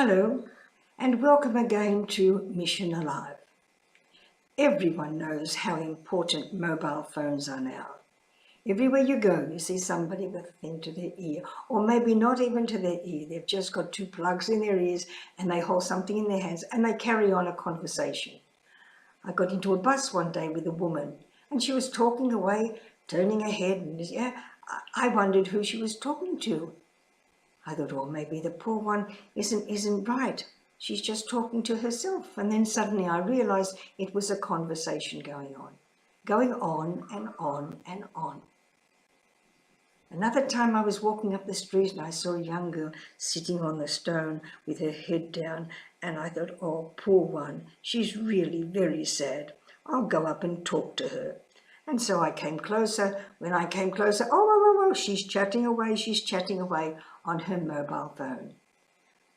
Hello, and welcome again to Mission Alive. Everyone knows how important mobile phones are now. Everywhere you go, you see somebody with a thing to their ear, or maybe not even to their ear. They've just got two plugs in their ears and they hold something in their hands and they carry on a conversation. I got into a bus one day with a woman and she was talking away, turning her head, and I wondered who she was talking to. I thought, well, maybe the poor one isn't right. She's just talking to herself. And then suddenly I realized it was a conversation going on and on and on. Another time I was walking up the street and I saw a young girl sitting on the stone with her head down, and I thought, oh, poor one, she's really very sad. I'll go up and talk to her. And so I came closer. When I came closer, she's chatting away on her mobile phone.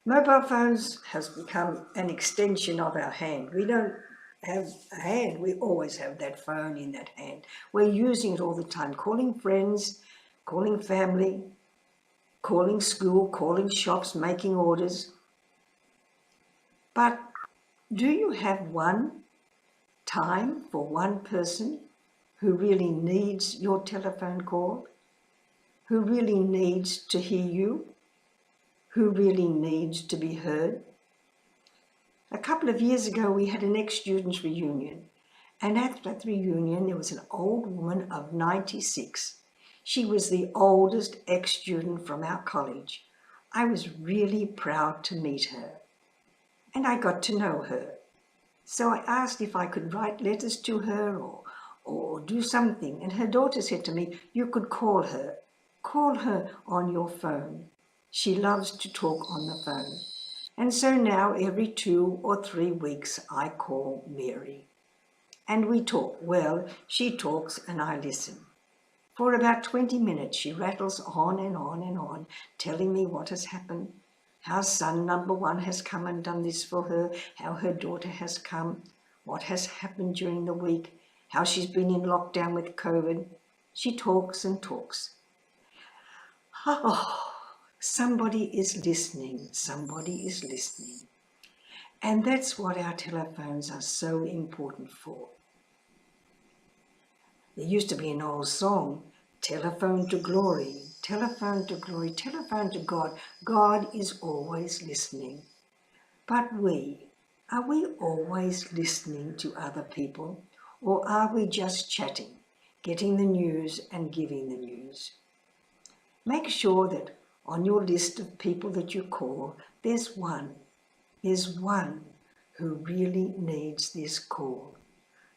Mobile phones has become an extension of our hand. We don't have a hand, we always have that phone in that hand. We're using it all the time, calling friends, calling family, calling school, calling shops, making orders. But do you have one time for one person who really needs your telephone call, who really needs to hear you, who really needs to be heard? A couple of years ago, we had an ex-students reunion, and at that reunion, there was an old woman of 96. She was the oldest ex-student from our college. I was really proud to meet her, and I got to know her. So I asked if I could write letters to her or do something, and her daughter said to me, you could call her on your phone. She loves to talk on the phone. And so now every 2 or 3 weeks I call Mary. And we talk. Well, she talks and I listen. For about 20 minutes she rattles on and on and on, telling me what has happened, how son number one has come and done this for her, how her daughter has come, what has happened during the week, how she's been in lockdown with COVID. She talks and talks. Oh, somebody is listening. Somebody is listening. And that's what our telephones are so important for. There used to be an old song, telephone to glory, telephone to glory, telephone to God. God is always listening. But are we always listening to other people? Or are we just chatting, getting the news and giving the news? Make sure that on your list of people that you call, there's one who really needs this call,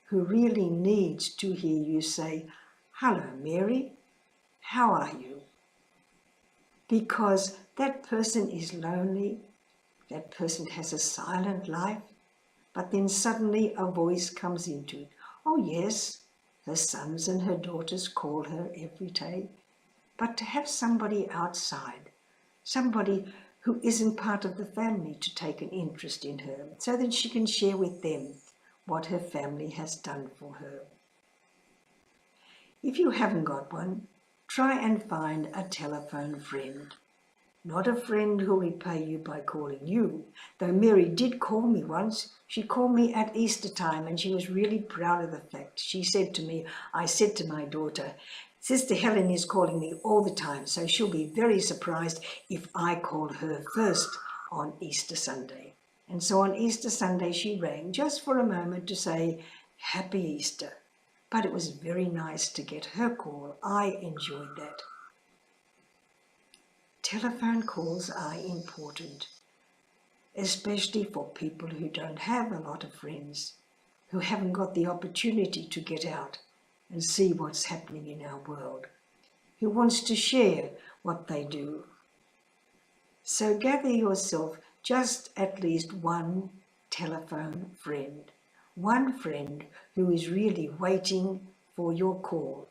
who really needs to hear you say, hello, Mary, how are you? Because that person is lonely, that person has a silent life, but then suddenly a voice comes into it. Oh yes, her sons and her daughters call her every day, but to have somebody outside, somebody who isn't part of the family to take an interest in her so that she can share with them what her family has done for her. If you haven't got one, try and find a telephone friend. Not a friend who'll repay you by calling you, though Mary did call me once. She called me at Easter time and she was really proud of the fact. She said to me, I said to my daughter, Sister Helen is calling me all the time, so she'll be very surprised if I call her first on Easter Sunday. And so on Easter Sunday she rang just for a moment to say, Happy Easter. But it was very nice to get her call. I enjoyed that. Telephone calls are important, especially for people who don't have a lot of friends, who haven't got the opportunity to get out and see what's happening in our world, who wants to share what they do. So gather yourself just at least one telephone friend, one friend who is really waiting for your call.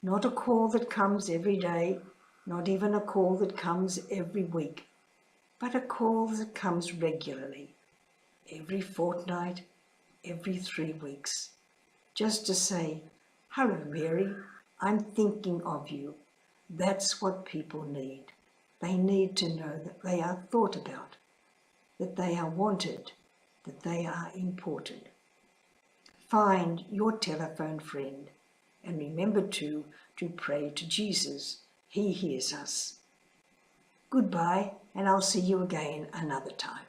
Not a call that comes every day, not even a call that comes every week, but a call that comes regularly, every fortnight, every 3 weeks, just to say, hello, Mary, I'm thinking of you. That's what people need. They need to know that they are thought about. that they are wanted, that they are important. Find your telephone friend and remember to pray to Jesus. He hears us. Goodbye, and I'll see you again another time.